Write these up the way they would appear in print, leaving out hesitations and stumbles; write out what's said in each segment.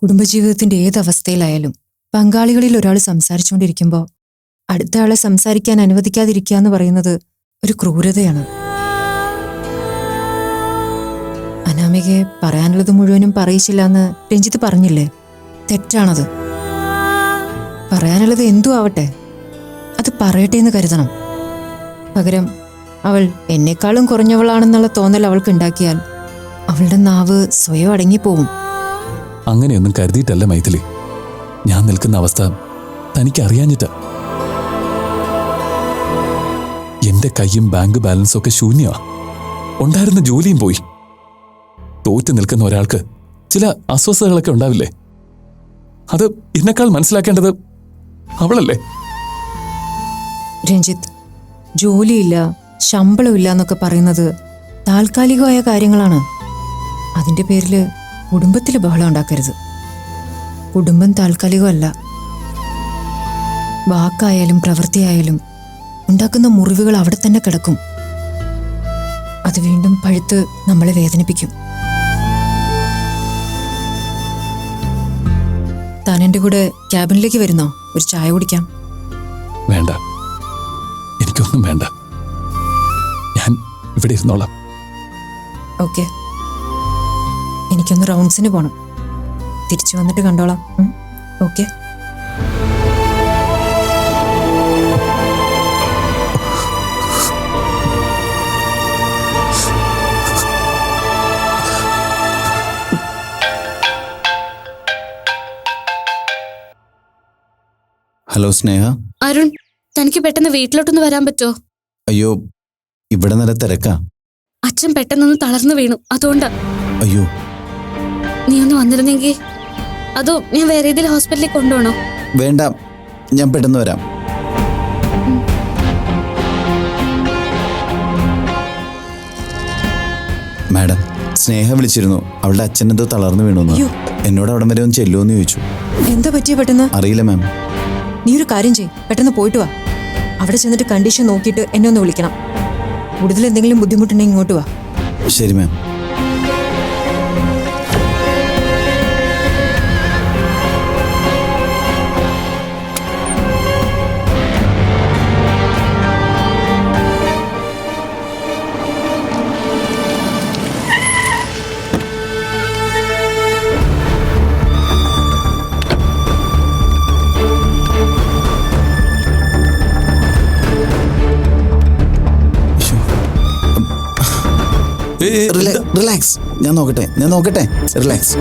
കുടുംബജീവിതത്തിന്റെ ഏതവസ്ഥയിലായാലും പങ്കാളികളിൽ ഒരാൾ സംസാരിച്ചുകൊണ്ടിരിക്കുമ്പോൾ അടുത്ത ആളെ സംസാരിക്കാൻ അനുവദിക്കാതിരിക്കുക എന്ന് പറയുന്നത് ഒരു ക്രൂരതയാണ്. അനാമികയെ പറയാനുള്ളത് മുഴുവനും പറയിച്ചില്ല എന്ന് രഞ്ജിത്ത് പറഞ്ഞില്ലേ? തെറ്റാണത്. പറയാനുള്ളത് എന്തു ആവട്ടെ, അത് പറയട്ടെ എന്ന് കരുതണം. പകരം അവൾ എന്നെക്കാളും കുറഞ്ഞവളാണെന്നുള്ള തോന്നൽ അവൾക്ക് ഉണ്ടാക്കിയാൽ അവളുടെ നാവ് സ്വയം അടങ്ങിപ്പോവും. അങ്ങനെയൊന്നും കരുതിയിട്ടല്ല മൈഥിലി. ഞാൻ നിൽക്കുന്ന അവസ്ഥ തനിക്ക് അറിയാഞ്ഞിട്ട. എന്റെ കൈയും ബാങ്ക് ബാലൻസും ഒക്കെ ശൂന്യമാ. ഉണ്ടായിരുന്ന ജോലിയും പോയി. തോറ്റു നിൽക്കുന്ന ഒരാൾക്ക് ചില അസ്വസ്ഥതകളൊക്കെ ഉണ്ടാവില്ലേ? അത് എന്നെക്കാൾ മനസ്സിലാക്കേണ്ടത് അവളല്ലേ? രഞ്ജിത്ത്, ജോലിയില്ല, ശമ്പളമില്ല എന്നൊക്കെ പറയുന്നത് താൽക്കാലികമായ കാര്യങ്ങളാണ്. അതിന്റെ പേരില് കുടുംബത്തിൽ ബഹളം ഉണ്ടാക്കരുത്. കുടുംബം താൽക്കാലികമല്ല. വാക്കായാലും പ്രവൃത്തിയായാലും ഉണ്ടാക്കുന്ന മുറിവുകൾ അവിടെ തന്നെ കിടക്കും. അത് വീണ്ടും പഴുത്ത് നമ്മളെ വേദനിപ്പിക്കും. താൻ എൻ്റെ കൂടെ ക്യാബിനിലേക്ക് വരുന്നോ? ഒരു ചായ കുടിക്കാം. വേണ്ട, എനിക്കൊന്നും വേണ്ട. ഞാൻ ഇവിടെ ഇരുന്നോളാം. ഓക്കെ, എനിക്കൊന്ന് റൗണ്ട്സിന് പോണം. തിരിച്ചു വന്നിട്ട് കണ്ടോളാം. ഓക്കെ. ഹലോ സ്നേഹ. അരുൺ, തനിക്ക് പെട്ടെന്ന് വീട്ടിലോട്ടൊന്ന് വരാൻ പറ്റുമോ? അയ്യോ, ഇവിടെ നല്ല തിരക്കാ. അച്ഛൻ പെട്ടെന്നൊന്ന് തളർന്നു വീണു, അതുകൊണ്ടാ. അയ്യോ, നീ ഒന്ന് വന്നിരുന്നെങ്കിൽ. അതോ ഞാൻ വേറെ ഏതെങ്കിലും ഹോസ്പിറ്റലിൽ കൊണ്ടുപോകണോ? വേണ്ട, ഞാൻ പെട്ടെന്ന് വരാം. മാഡം, സ്നേഹ വിളിച്ചിരുന്നു. അവളുടെ അച്ഛനെന്തോ തളർന്നു വീണു. എന്നോട് അവിടം വരെ ഒന്ന് ചെല്ലുമെന്ന് ചോദിച്ചു. എന്താ പറ്റിയ പെട്ടെന്ന്? അറിയില്ല മാം. നീ ഒരു കാര്യം ചെയ്യ്, പെട്ടെന്ന് പോയിട്ട് വാ. അവിടെ ചെന്നിട്ട് കണ്ടീഷൻ നോക്കിയിട്ട് എന്നെ ഒന്ന് വിളിക്കണം. കൂടുതൽ എന്തെങ്കിലും ബുദ്ധിമുട്ടുണ്ടെങ്കിൽ ഇങ്ങോട്ട് വാ. ശരി മാം. റിലാക്സ്, ഞാൻ നോക്കട്ടെ. റിലാക്സ്.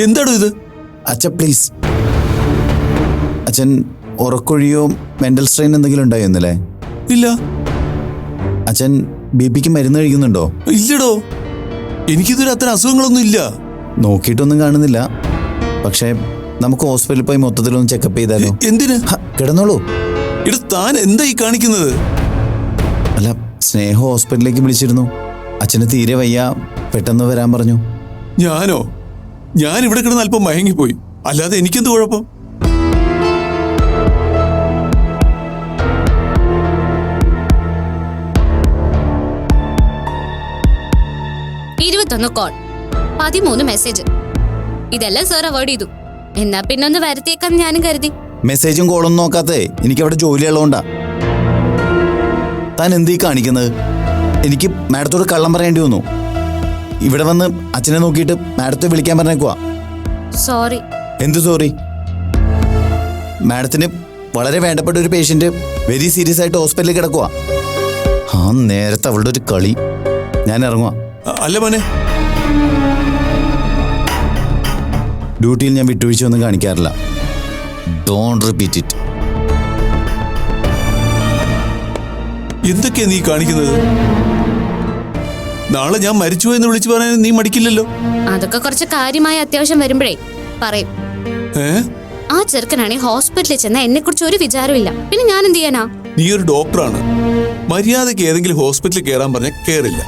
എന്താണോ ഇത്? അച്ഛ പ്ലീസ്. അച്ഛൻ ഉറക്കൊഴിയോ മെന്റൽ സ്ട്രെയിൻ എന്തെങ്കിലും ഉണ്ടായോ ഇന്നലെ? ഇല്ല. അച്ഛൻ ബിപിക്ക് മരുന്ന് കഴിക്കുന്നുണ്ടോ? ഇല്ലടോ, എനിക്കിതൊരു അത്ര അസുഖങ്ങളൊന്നും ഇല്ല. നോക്കിയിട്ടൊന്നും കാണുന്നില്ല. പക്ഷേ നമുക്ക് ഹോസ്പിറ്റലിൽ പോയി മൊത്തത്തിലൊന്ന് ചെക്കപ്പ് ചെയ്താലോ? എന്തിന്? കിടന്നോളൂ. ഇത് താൻ എന്താ ഈ കാണിക്കുന്നത്? അല്ല, സ്നേഹ ഹോസ്പിറ്റലിലേക്ക് വിളിച്ചിരുന്നു. അച്ഛന് തീരെ വയ്യ, പെട്ടെന്ന് വരാൻ പറഞ്ഞു. ഞാനോ? ഞാൻ ഇവിടെ കിടന്ന് അല്പം മയങ്ങിപ്പോയി, അല്ലാതെ എനിക്കെന്ത് കുഴപ്പം? Call, 13 message. ഇതെല്ലാം സാർ അവോയ്ഡ് ചെയ്തു. എന്നാ പിന്നെ ഒന്ന് വരുത്തിയേക്കാന്ന് ഞാനും കരുതി. മെസ്സേജും കോളൊന്നും നോക്കാത്തേ എനിക്കവിടെ ജോലിയുള്ളതുകൊണ്ടാ. താൻ എന്തീ കാണിക്കുന്നത്? എനിക്ക് മാഡത്തോട് കള്ളം പറയേണ്ടി വന്നു. ഇവിടെ വന്ന് അച്ഛനെ നോക്കിയിട്ട് മാഡത്തെ വിളിക്കാൻ പറഞ്ഞേക്കുവാ. സോറി. എന്ത് സോറി? മാഡത്തിന് വളരെ വേണ്ടപ്പെട്ട ഒരു പേഷ്യന്റ് വെരി സീരിയസ് ആയിട്ട് ഹോസ്പിറ്റലിൽ കിടക്കുവാ. ആ നേരത്തെ അവളുടെ ഒരു കളി. ഞാൻ ഇറങ്ങുവാ. അല്ല മോനെ, ഡ്യൂട്ടിയിൽ ഞാൻ വിട്ടുവീഴ്ചയൊന്നും കാണിക്കാറില്ല. Don't repeat it. എന്തൊക്കെയാ നീ കാണിക്കുന്നത്? നാളെ ഞാൻ മരിച്ചുപോയെന്ന് വിളിച്ചു പറയാൻ നീ മടിക്കില്ലല്ലോ. അതൊക്കെ കുറച്ച് കാര്യമായ അത്യാവശ്യം വരുമ്പോഴേ പറയും. ആ ചെറുക്കനാണെ ഹോസ്പിറ്റലിൽ ചെന്ന എന്നെ കുറിച്ച് ഒരു വിചാരമില്ല. പിന്നെ ഞാൻ എന്ത് ചെയ്യാനാ? നീ ഒരു ഡോക്ടറാണ്. മര്യാദക്ക് ഏതെങ്കിലും ഹോസ്പിറ്റലിൽ കയറാൻ പറഞ്ഞ കേറില്ല.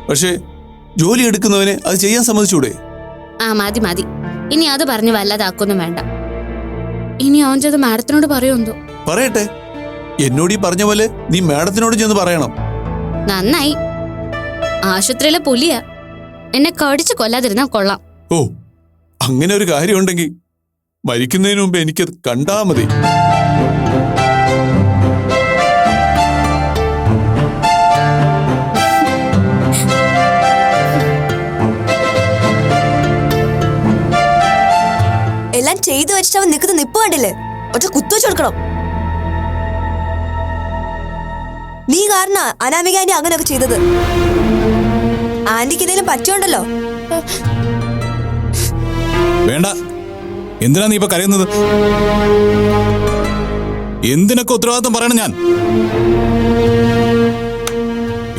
പക്ഷേ ജോലി എടുക്കുന്നവനെ അത് ചെയ്യാൻ സമ്മതിച്ചൂടെ? ആ മതി. ഇനി അത് പറഞ്ഞ് വല്ലതാക്കൊന്നും വേണ്ട. ഇനി അവൻ ചെയ്ത് മാഡത്തിനോട് പറയുമെന്തോ. പറയട്ടെ. എന്നോട് ഈ പറഞ്ഞ പോലെ നീ മാഡത്തിനോട് ചെന്ന് പറയണം. നന്നായി. ആശുപത്രിയിലെ പുലിയാ. എന്നെ കടിച്ചു കൊല്ലാതിരുന്നാ കൊള്ളാം. ഓ, അങ്ങനെ ഒരു കാര്യമുണ്ടെങ്കിൽ മരിക്കുന്നതിന് മുമ്പ് എനിക്കത് കണ്ടാ മതി. എല്ലാം ചെയ്തു വെച്ചിട്ട് അവൻ നിൽക്കുന്ന നിപ്പ് കണ്ടില്ലേ? ഒറ്റ കുത്തുവെച്ച് കൊടുക്കണം. നീ കാരണ അനാമിക ആന്റി അങ്ങനെയൊക്കെ ചെയ്തത്. ആന്റിക്ക് എന്തെങ്കിലും പറ്റുണ്ടല്ലോ. വേണ്ട, എന്തിനാ നീ ഇപ്പൊ കരയുന്നത്? എന്തിനൊക്കെ ഉത്തരവാദിത്വം പറയണം ഞാൻ?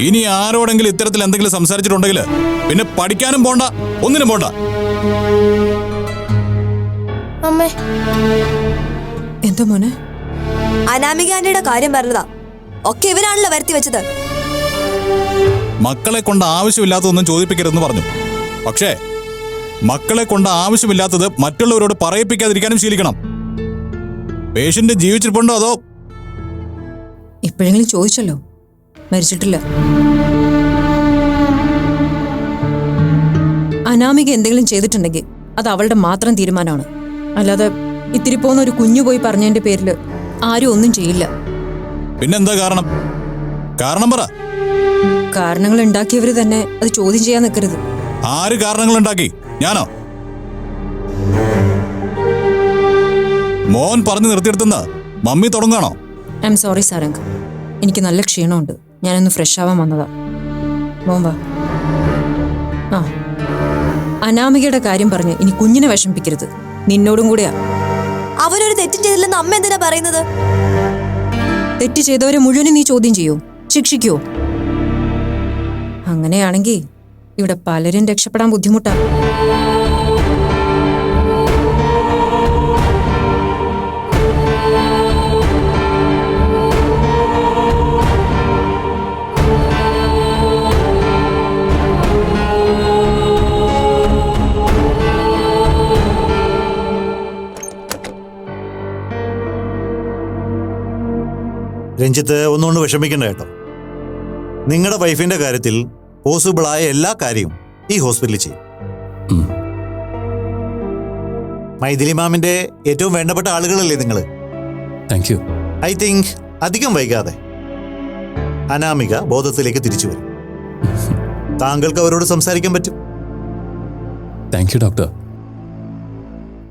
ഇനി ആരോടെങ്കിലും ഇത്തരത്തിൽ എന്തെങ്കിലും സംസാരിച്ചിട്ടുണ്ടെങ്കിൽ പിന്നെ പഠിക്കാനും പോണ്ട, ഒന്നിനും പോണ്ട. അമ്മേ, എന്താ മോനെ? അനാമിക ആന്റിയുടെ കാര്യം പറഞ്ഞതാ. ഒക്കെ ഇവരാണല്ലോ വരുത്തി വെച്ചത്. മക്കളെ കൊണ്ട് ആവശ്യമില്ലാത്തതൊന്നും ചോദിപ്പിക്കരുതെന്ന് പറഞ്ഞു. പക്ഷേ മക്കളെ കൊണ്ട് ആവശ്യമില്ലാത്തത് മറ്റുള്ളവരോട് പറയിപ്പിക്കാതിരിക്കാനും ശീലിക്കണം. പേഷ്യന്റ് ജീവിച്ചിട്ടുണ്ടോ അതോ? ഇപ്പോഴെങ്കിലും ചോദിച്ചല്ലോ, മരിച്ചിട്ടില്ല. അനാമിക എന്തെങ്കിലും ചെയ്തിട്ടുണ്ടെങ്കിൽ അത് അവളുടെ മാത്രം തീരുമാനമാണ്. അല്ലാതെ ഇത്തിരി പോകുന്ന ഒരു കുഞ്ഞു പോയി പറഞ്ഞതിന്റെ പേരിൽ ആരും ഒന്നും ചെയ്യില്ല. പിന്നെന്താ കാരണം? കാരണം പറ. കാരണങ്ങൾ ഉണ്ടാക്കിയവര് തന്നെ അത് ചോദ്യം ചെയ്യാൻ നിൽക്കരുത്. ആര് കാരണങ്ങൾ ഉണ്ടാക്കി? ഞാനോ? മോൻ പറഞ്ഞു നിർത്തിയെടുത്തുന്ന മമ്മി തുടങ്ങാണോ? ഐ എം സോറി സാരംഗ്, എനിക്ക് നല്ല ക്ഷീണമുണ്ട്. ഞാനൊന്ന് ഫ്രഷ് ആവാൻ വന്നതാ. മോൻ വാ. ആ, അനാമികയുടെ കാര്യം പറഞ്ഞ് ഇനി കുഞ്ഞിനെ വിഷമിപ്പിക്കരുത്. നിന്നോടും കൂടെയാ. അവനൊരു തെറ്റും ചെയ്തില്ലെന്ന് അമ്മ എന്തിനാ പറയുന്നത്? തെറ്റ് ചെയ്തവരെ മുഴുവനും നീ ചോദ്യം ചെയ്യോ? ശിക്ഷിക്കോ? അങ്ങനെയാണെങ്കിൽ ഇവിടെ പലരും രക്ഷപ്പെടാൻ ബുദ്ധിമുട്ടാണ്. രഞ്ജിത്ത്, ഒന്നുകൊണ്ട് വിഷമിക്കണ്ട കേട്ടോ. നിങ്ങളുടെ വൈഫിന്റെ കാര്യത്തിൽ പോസിബിളായ എല്ലാ കാര്യവും ഈ ഹോസ്പിറ്റലിൽ ചെയ്യും. മൈഥിലി മാമിന്റെ ഏറ്റവും വേണ്ടപ്പെട്ട ആളുകളല്ലേ നിങ്ങൾ? Thank you. ഐ തിങ്ക് അധികം വൈകാതെ അനാമിക ബോധത്തിലേക്ക് തിരിച്ചു വരും. താങ്കൾക്ക് അവരോട് സംസാരിക്കാൻ പറ്റും. Thank you doctor.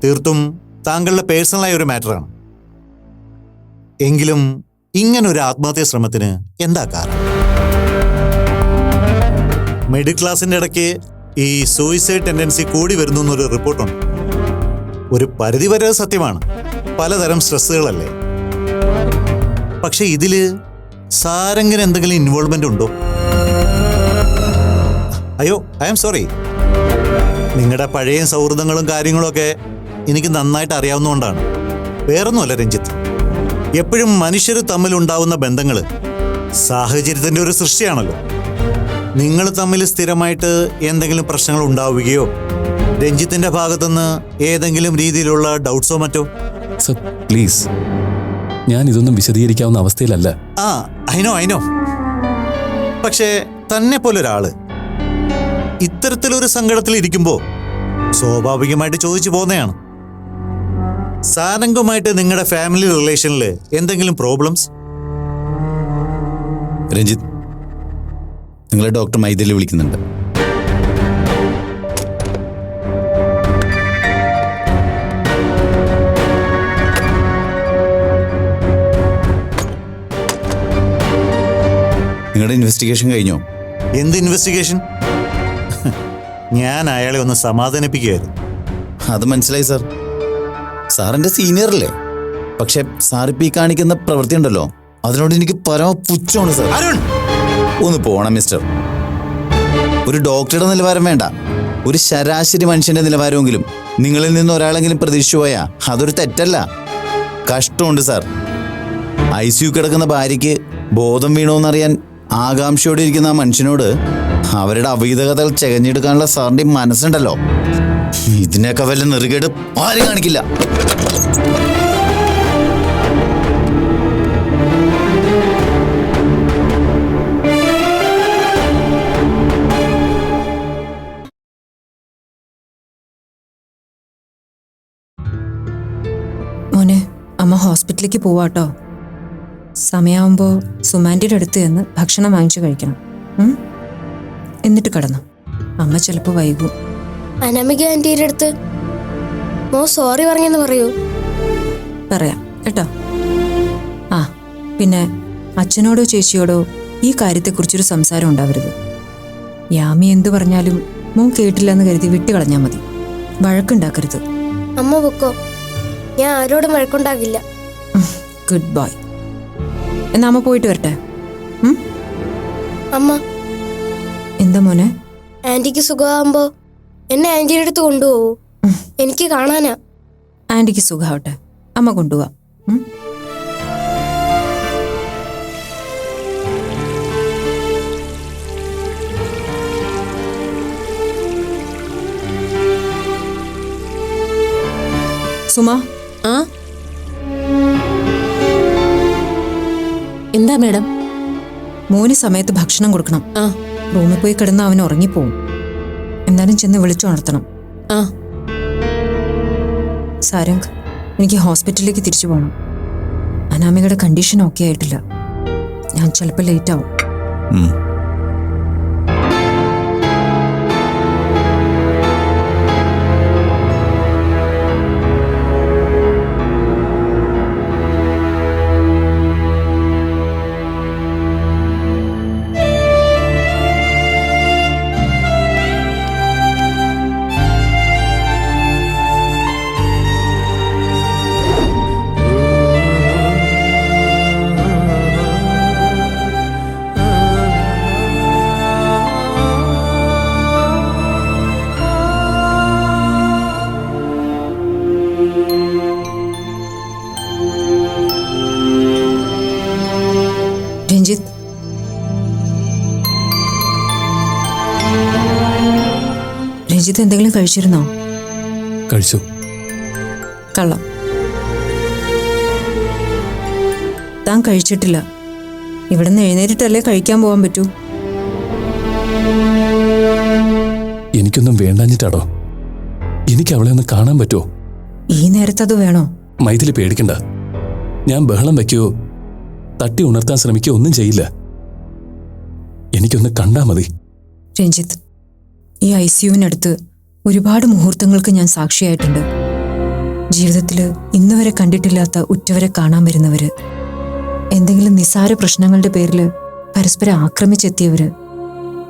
തീർത്തും താങ്കളുടെ പേഴ്സണലായ ഒരു മാറ്ററാണ്. എങ്കിലും ഇങ്ങനൊരു ആത്മഹത്യാ ശ്രമത്തിന് എന്താ കാരണം? മിഡിൽ ക്ലാസിന്റെ ഇടയ്ക്ക് ഈ സൂയിസൈഡ് ടെൻഡൻസി കൂടി വരുന്നു എന്നൊരു റിപ്പോർട്ടുണ്ട്. ഒരു പരിധിവരെ സത്യമാണ്, പലതരം സ്ട്രെസ്സുകളല്ലേ. പക്ഷെ ഇതില് സാരംഗിന് എന്തെങ്കിലും ഇൻവോൾവ്മെന്റ് ഉണ്ടോ? അയ്യോ, ഐ ആം സോറി. നിങ്ങളുടെ പഴയ സൗഹൃദങ്ങളും കാര്യങ്ങളും ഒക്കെ എനിക്ക് നന്നായിട്ട് അറിയാവുന്നതുകൊണ്ടാണ്. വേറൊന്നുമല്ല രഞ്ജിത്ത്, എപ്പോഴും മനുഷ്യർ തമ്മിലുണ്ടാവുന്ന ബന്ധങ്ങൾ സാഹചര്യത്തിന്റെ ഒരു സൃഷ്ടിയാണല്ലോ. നിങ്ങൾ തമ്മിൽ സ്ഥിരമായിട്ട് എന്തെങ്കിലും പ്രശ്നങ്ങൾ ഉണ്ടാവുകയോ രഞ്ജിത്തിന്റെ ഭാഗത്തുനിന്ന് ഏതെങ്കിലും രീതിയിലുള്ള ഡൗട്ട്സോ മറ്റോ? സർ പ്ലീസ്, ഞാൻ ഇതൊന്നും വിശദീകരിക്കാവുന്ന അവസ്ഥയിലല്ല. ആ, ഐ നോ. പക്ഷേ തന്നെ പോലൊരാള് ഇത്തരത്തിലൊരു സങ്കടത്തിൽ ഇരിക്കുമ്പോ സ്വാഭാവികമായിട്ട് ചോദിച്ചു പോകുന്നതാണ്. സാരംഗുമായിട്ട് നിങ്ങളുടെ ഫാമിലി റിലേഷനിൽ എന്തെങ്കിലും പ്രോബ്ലംസ്? രഞ്ജിത്ത്, നിങ്ങളെ ഡോക്ടർ മൈഥിലി വിളിക്കുന്നുണ്ട്. നിങ്ങളുടെ ഇൻവെസ്റ്റിഗേഷൻ കഴിഞ്ഞോ? എന്ത് ഇൻവെസ്റ്റിഗേഷൻ? ഞാൻ അയാളെ ഒന്ന് സമാധാനിപ്പിക്കുകയായിരുന്നു. അത് മനസ്സിലായി സാർ. സാറിൻ്റെ സീനിയറല്ലേ? പക്ഷെ സാറിപ്പോൾ ഈ കാണിക്കുന്ന പ്രവൃത്തി ഉണ്ടല്ലോ, അതിനോട് എനിക്ക് പരമ പുച്ഛമാണ് സാർ. അരുൺ, ഒന്ന് പോണം മിസ്റ്റർ. ഒരു ഡോക്ടറുടെ നിലവാരം വേണ്ട, ഒരു ശരാശരി മനുഷ്യന്റെ നിലവാരമെങ്കിലും നിങ്ങളിൽ നിന്ന് ഒരാളെങ്കിലും പ്രതീക്ഷിച്ചു പോയാ അതൊരു തെറ്റല്ല. കഷ്ടമുണ്ട് സാർ. ICU കിടക്കുന്ന ഭാര്യയ്ക്ക് ബോധം വീണോന്നറിയാൻ ആകാംക്ഷയോടെ ഇരിക്കുന്ന ആ മനുഷ്യനോട് അവരുടെ അവൈധകതകൾ ചെകഞ്ഞെടുക്കാനുള്ള സാറിന്റെ മനസ്സുണ്ടല്ലോ, ഇതിനൊക്കെ വല്ല നെറുകേട് ആരും കാണിക്കില്ല. ഹോസ്പിറ്റലിലേക്ക് പോവാട്ടോ. സമയമാകുമ്പോൾ സുമാൻറ്റിയുടെ അടുത്ത് ചെന്ന് ഭക്ഷണം വാങ്ങിച്ചു കഴിക്കണം. എന്നിട്ട് കിടന്നു. അമ്മ ചിലപ്പോൾ വൈകും. അനാമിക ആന്റിയുടെ അടുത്ത് മോ സോറി പറഞ്ഞെന്ന് പറയൂ. പറയാം കേട്ടോ. ആ പിന്നെ അച്ഛനോടോ ചേച്ചിയോടോ ഈ കാര്യത്തെക്കുറിച്ചൊരു സംസാരം ഉണ്ടാവരുത്. യാമി എന്തു പറഞ്ഞാലും മോൻ കേട്ടില്ലെന്ന് കരുതി വിട്ടുകളഞ്ഞാൽ മതി. വഴക്കുണ്ടാക്കരുത്. അമ്മ പൊക്കോ, ഞാൻ ആരോടും വഴക്കുണ്ടാകില്ല. Good boy. എന്നാ അമ്മ പോയിട്ട് വരട്ടെ. അമ്മ, എന്താ മോനെ? ആന്റിക്ക് സുഖമാകുമ്പോ എന്നെ ആന്റിയുടെ അടുത്ത് കൊണ്ടുപോകൂ. എനിക്ക് കാണാനാ. ആന്റിക്ക് സുഖാവട്ടെ, അമ്മ കൊണ്ടുപോവാം. സുമ. ആ എന്താ മേഡം? മോന് സമയത്ത് ഭക്ഷണം കൊടുക്കണം. ആ റൂമിൽ പോയി കിടന്ന് അവൻ ഉറങ്ങിപ്പോവും. എന്തായാലും ചെന്ന് വിളിച്ചുണർത്തണം. ആ സാരംഗ്, എനിക്ക് ഹോസ്പിറ്റലിലേക്ക് തിരിച്ചു പോകണം. അനാമികയുടെ കണ്ടീഷൻ ഓക്കെ ആയിട്ടില്ല. ഞാൻ ചിലപ്പോൾ ലേറ്റ് ആവും. രഞ്ജിത്ത്, രഞ്ജിത്ത് എന്തെങ്കിലും കഴിച്ചിരുന്നോ? കഴിച്ചു. കള്ളം. താൻ കഴിച്ചിട്ടില്ല. ഇവിടെ നിന്ന് എഴുന്നേറ്റിട്ടല്ലേ കഴിക്കാൻ പോകാൻ പറ്റൂ. എനിക്കൊന്നും വേണ്ടാഞ്ഞിട്ടാടോ. എനിക്ക് അവളെ ഒന്ന് കാണാൻ പറ്റുമോ? ഈ നേരത്തത് വേണോ? മൈഥിലി പേടിക്കണ്ട. ഞാൻ ബഹളം വയ്ക്കുകയോ തട്ടി ഉണർത്താൻ ശ്രമിക്കുകയോ ഒന്നും ചെയ്യില്ല. എനിക്കൊന്ന് കണ്ടാ മതി. രഞ്ജിത്ത്, ഈ ICUവിനടുത്ത് ഒരുപാട് മുഹൂർത്തങ്ങൾക്ക് ഞാൻ സാക്ഷിയായിട്ടുണ്ട്. ജീവിതത്തിൽ ഇന്നുവരെ കണ്ടിട്ടില്ലാത്ത ഉറ്റവരെ കാണാൻ വരുന്നവര്, എന്തെങ്കിലും നിസ്സാര പ്രശ്നങ്ങളുടെ പേരിൽ പരസ്പരം ആക്രമിച്ചെത്തിയവര്,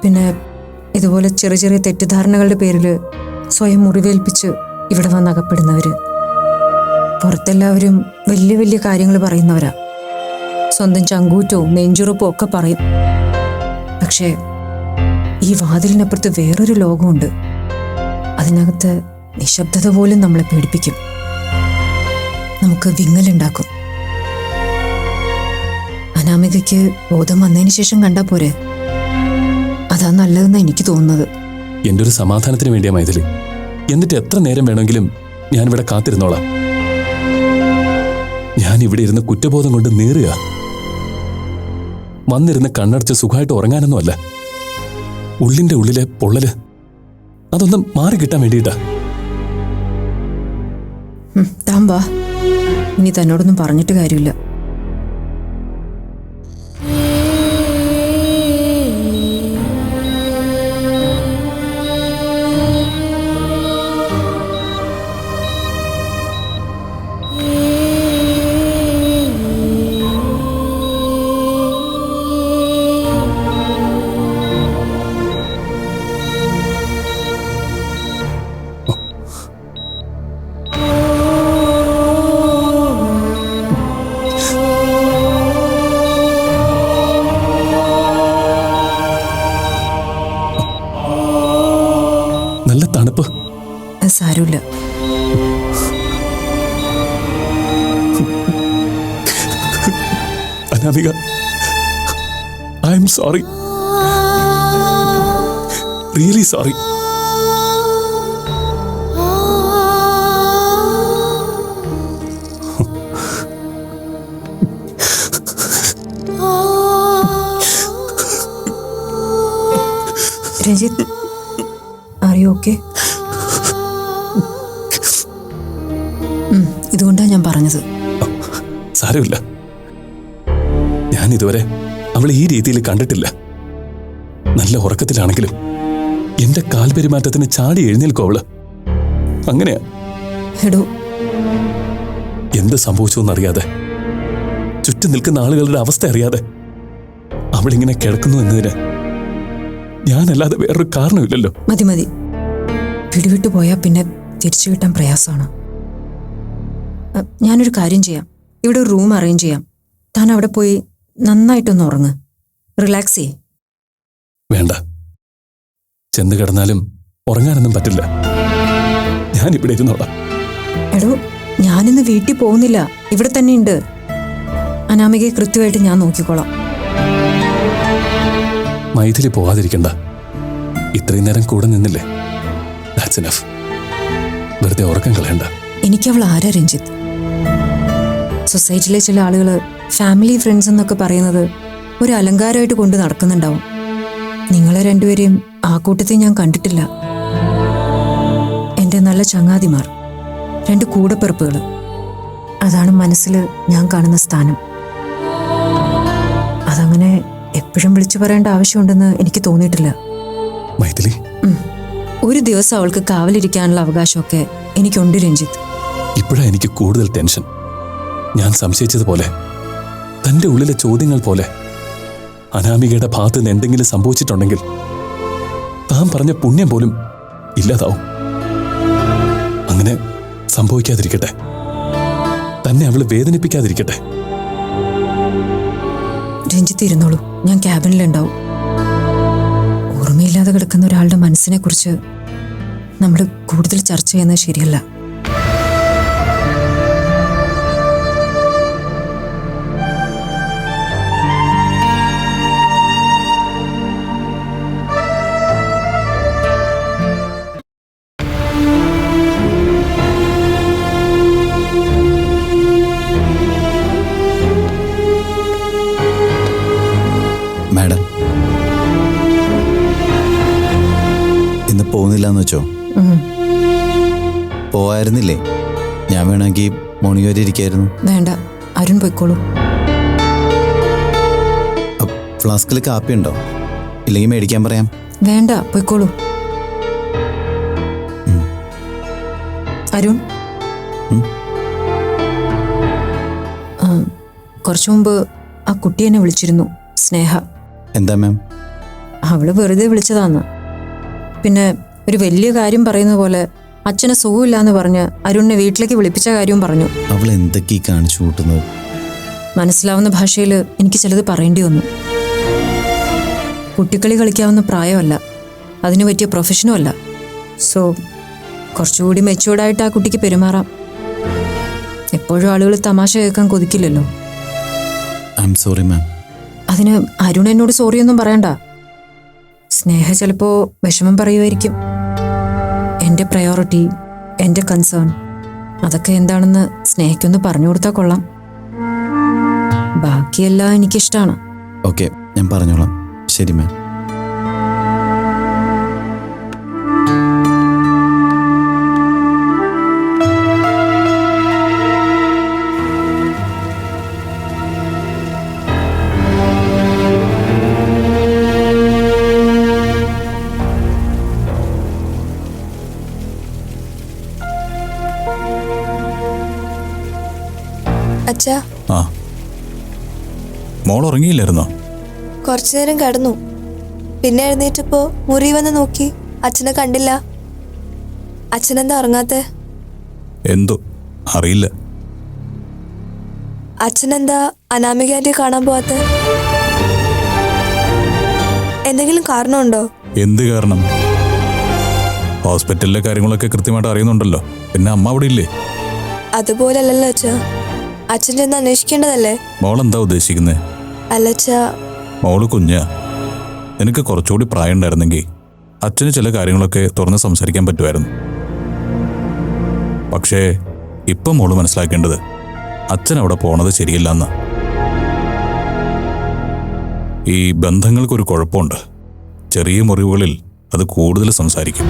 പിന്നെ ഇതുപോലെ ചെറിയ ചെറിയ തെറ്റിദ്ധാരണകളുടെ പേരിൽ സ്വയം മുറിവേൽപ്പിച്ച് ഇവിടെ വന്ന് അകപ്പെടുന്നവര്. പുറത്തെല്ലാവരും വലിയ വലിയ കാര്യങ്ങൾ പറയുന്നവരാ. സ്വന്തം ചങ്കൂറ്റവും നെഞ്ചുറപ്പും ഒക്കെ പറയും. പക്ഷേ ഈ വാതിലിനപ്പുറത്ത് വേറൊരു ലോകമുണ്ട്. അതിനകത്ത് നിശബ്ദത പോലും നമ്മളെ പേടിപ്പിക്കും. നമുക്ക് വിങ്ങലുണ്ടാക്കും. അനാമികയ്ക്ക് ബോധം വന്നതിന് ശേഷം കണ്ടാ പോരെ? അതാ നല്ലതെന്നാണ് എനിക്ക് തോന്നുന്നത്. എൻ്റെ ഒരു സമാധാനത്തിന് വേണ്ടിയാ മൈഥിലി. എന്നിട്ട് എത്ര നേരം വേണമെങ്കിലും ഞാനിവിടെ കാത്തിരുന്നോളാം. ഞാൻ ഇവിടെ ഇരുന്ന് കുറ്റബോധം കൊണ്ട് നീറുക. വന്നിരുന്ന് കണ്ണടച്ച് സുഖമായിട്ട് ഉറങ്ങാനൊന്നുമല്ല. ഉള്ളിന്റെ ഉള്ളിലെ പൊള്ളല് അതൊന്നും മാറി കിട്ടാൻ വേണ്ടിയിട്ടാ. താൻ വാ. ഇനി തന്നോടൊന്നും പറഞ്ഞിട്ട് കാര്യമില്ല. നല്ല തണുപ്പ്. സാരമില്ല. Anamika, I am sorry, really sorry. Ranjith, are you okay? ഇതുകൊണ്ടാണ് ഞാൻ പറഞ്ഞത്. സാരമില്ല. ഞാൻ ഇതുവരെ അവളെ ഈ രീതിയിൽ കണ്ടിട്ടില്ല. നല്ല ഉറക്കത്തിലാണെങ്കിലും എന്റെ കാൽപെരുമാറ്റത്തിന് ചാടി എഴുന്നേൽക്കും അവള്. അങ്ങനെയാ. എടോ, എന്ത് സംഭവിച്ചോന്നറിയാതെ, ചുറ്റും നിൽക്കുന്ന ആളുകളുടെ അവസ്ഥ അറിയാതെ അവളിങ്ങനെ കിടക്കുന്നു എന്നതിന് ഞാനല്ലാതെ വേറൊരു കാരണമില്ലല്ലോ. മതി മതി. പിടിവിട്ടു പോയാൽ പിന്നെ തിരിച്ചു കിട്ടാൻ പ്രയാസമാണ്. ഞാനൊരു കാര്യം ചെയ്യാം. ഇവിടെ ഒരു റൂം അറേഞ്ച് ചെയ്യാം. താൻ അവിടെ പോയി നന്നായിട്ടൊന്ന് ഉറങ്ങ്, റിലാക്സ് ചെയ്യ്. വേണ്ട, ചെന്ന് കിടന്നാലും ഉറങ്ങാനൊന്നും പറ്റില്ല. ഞാനിവിടെ ഇരുന്നോളാം. എടോ, ഞാനിന്ന് വീട്ടിൽ പോകുന്നില്ല, ഇവിടെ തന്നെ ഉണ്ട്. അനാമികയെ കൃത്യമായിട്ട് ഞാൻ നോക്കിക്കോളാം. മൈഥിലി പോവാതിരിക്കണ്ട. ഇത്രയും നേരം കൂടെ നിന്നില്ലേ, ദാറ്റ്സ് ഇനഫ്. വെറുതെ ഉറക്കം കളയണ്ട. എനിക്കവൾ ആരാ രഞ്ജിത്ത്? സൊസൈറ്റിയിലെ ചില ആളുകൾ ഫാമിലി ഫ്രണ്ട്സ് എന്നൊക്കെ പറയുന്നത് ഒരു അലങ്കാരമായിട്ട് കൊണ്ട് നടക്കുന്നുണ്ടാവും. നിങ്ങളെ രണ്ടുപേരെയും ആ കൂട്ടത്തിൽ ഞാൻ കണ്ടിട്ടില്ല. എൻ്റെ നല്ല ചങ്ങാതിമാർ, 2 കൂടപ്പിറപ്പുകൾ. അതാണ് മനസ്സിൽ ഞാൻ കാണുന്ന സ്ഥാനം. അതങ്ങനെ എപ്പോഴും വിളിച്ചു പറയേണ്ട ആവശ്യമുണ്ടെന്ന് എനിക്ക് തോന്നിയിട്ടില്ല. മൈഥിലി, ഒരു ദിവസം അവൾക്ക് കാവലിരിക്കാനുള്ള അവകാശമൊക്കെ എനിക്കുണ്ട് രഞ്ജിത്ത്. ഇപ്പോഴാ എനിക്ക് കൂടുതൽ ടെൻഷൻ. ഞാൻ സംശയിച്ചതുപോലെ, തന്റെ ഉള്ളിലെ ചോദ്യങ്ങൾ പോലെ അനാമികയുടെ ഭാഗത്ത് നിന്ന് എന്തെങ്കിലും സംഭവിച്ചിട്ടുണ്ടെങ്കിൽ താൻ പറഞ്ഞ പുണ്യം പോലും ഇല്ലാതാവും. അങ്ങനെ സംഭവിക്കാതിരിക്കട്ടെ. തന്നെ അവള് വേദനിപ്പിക്കാതിരിക്കട്ടെ. രഞ്ജിത്ത് ഇരുന്നോളൂ, ഞാൻ ക്യാബിനിലുണ്ടാവും. ഓർമ്മയില്ലാതെ കിടക്കുന്ന ഒരാളുടെ മനസ്സിനെ കുറിച്ച് നമ്മൾ കൂടുതൽ ചർച്ച ചെയ്യുന്നത് ശരിയല്ല. മാഡം, ഇന്ന് പോകുന്നില്ലെന്ന് വെച്ചോ? പോവായിരുന്നില്ലേ? ഞാൻ വേണമെങ്കിൽ മോർണിംഗ് വരെ ഇരിക്കായിരുന്നു. വേണ്ട, അരുൺ പോയിക്കോളൂ. ഫ്ലാസ്കിൽ കാപ്പി ഉണ്ടോ? ഇല്ലെങ്കിൽ മേടിക്കാൻ പറയാം. വേണ്ട, പോയിക്കോളൂ. അരുൺ, കുറച്ചു മുമ്പ് ആ കുട്ടി എന്നെ വിളിച്ചിരുന്നു, സ്നേഹ. എന്താ മാം? അവള് വെറുതെ വിളിച്ചതാന്ന്. പിന്നെ ഒരു വലിയ കാര്യം പറയുന്ന പോലെ അച്ഛനെ സുഖമില്ലാന്ന് പറഞ്ഞ് അരുണിനെ വീട്ടിലേക്ക് വിളിപ്പിച്ച കാര്യവും പറഞ്ഞു. അവൾ എന്തൊക്കെ കാണിച്ചു കൂട്ടുന്നത്? മനസ്സിലാവുന്ന ഭാഷയിൽ എനിക്ക് ചിലത് പറയേണ്ടി വന്നു. കുട്ടിക്കളി കളിക്കാവുന്ന പ്രായമല്ല, അതിനു പറ്റിയ പ്രൊഫഷനും അല്ല. സോ കുറച്ചുകൂടി മെച്യൂർഡായിട്ട് ആ കുട്ടിക്ക് പെരുമാറാം. എപ്പോഴും ആളുകൾ തമാശ കേൾക്കാൻ കൊതിക്കില്ലല്ലോ. I am sorry ma'am. അതിന് അരുൺ എന്നോട് സോറിയൊന്നും പറയണ്ട. സ്നേഹ ചിലപ്പോ വിഷമം പറയുമായിരിക്കും. എൻ്റെ പ്രയോറിറ്റി, എൻ്റെ കൺസേൺ, അതൊക്കെ എന്താണെന്ന് സ്നേഹയ്ക്കൊന്ന് പറഞ്ഞു കൊടുത്താൽ കൊള്ളാം. ബാക്കിയെല്ലാം എനിക്കിഷ്ടമാണ്. ഓക്കെ, ഞാൻ പറഞ്ഞോളാം. ശരി മാം. അച്ഛാ, ആ, മോൾ ഉറങ്ങിയില്ലായിരുന്നോ? കുറച്ചു നേരം കിടന്നു. പിന്നെ എഴുന്നേറ്റപ്പോ മുറി വന്ന് നോക്കി, അച്ഛനെ കണ്ടില്ല. അച്ഛനെന്താ ഉറങ്ങാത്തെ? എന്തോ അറിയില്ല. അച്ഛനെന്താ അനാമിക ആന്റിയെ കാണാൻ പോവാത്ത? എന്തെങ്കിലും കാരണമുണ്ടോ? എന്ത് കാരണം? ഹോസ്പിറ്റലിലെ കാര്യങ്ങളൊക്കെ കൃത്യമായിട്ട് അറിയുന്നുണ്ടല്ലോ. പിന്നെ അമ്മ അവിടെ ഇല്ലേ? അതുപോലല്ലല്ലോ അച്ഛാ. അച്ഛൻ ചെന്ന് അന്വേഷിക്കേണ്ടതല്ലേ? മോളെന്താ ഉദ്ദേശിക്കുന്നേ? അല്ലച്ചാ, മോള് കുഞ്ഞാ. നിനക്ക് കുറച്ചുകൂടി പ്രായം ഉണ്ടായിരുന്നെങ്കിൽ അച്ഛന് ചില കാര്യങ്ങളൊക്കെ തുറന്ന് സംസാരിക്കാൻ പറ്റുമായിരുന്നു. പക്ഷേ ഇപ്പം മോള് മനസ്സിലാക്കേണ്ടത് അച്ഛൻ അവിടെ പോണത് ശരിയല്ലെന്ന്. ഈ ബന്ധങ്ങൾക്കൊരു കുഴപ്പമുണ്ട്. ചെറിയ മുറിവുകളിൽ അത് കൂടുതൽ സംസാരിക്കും.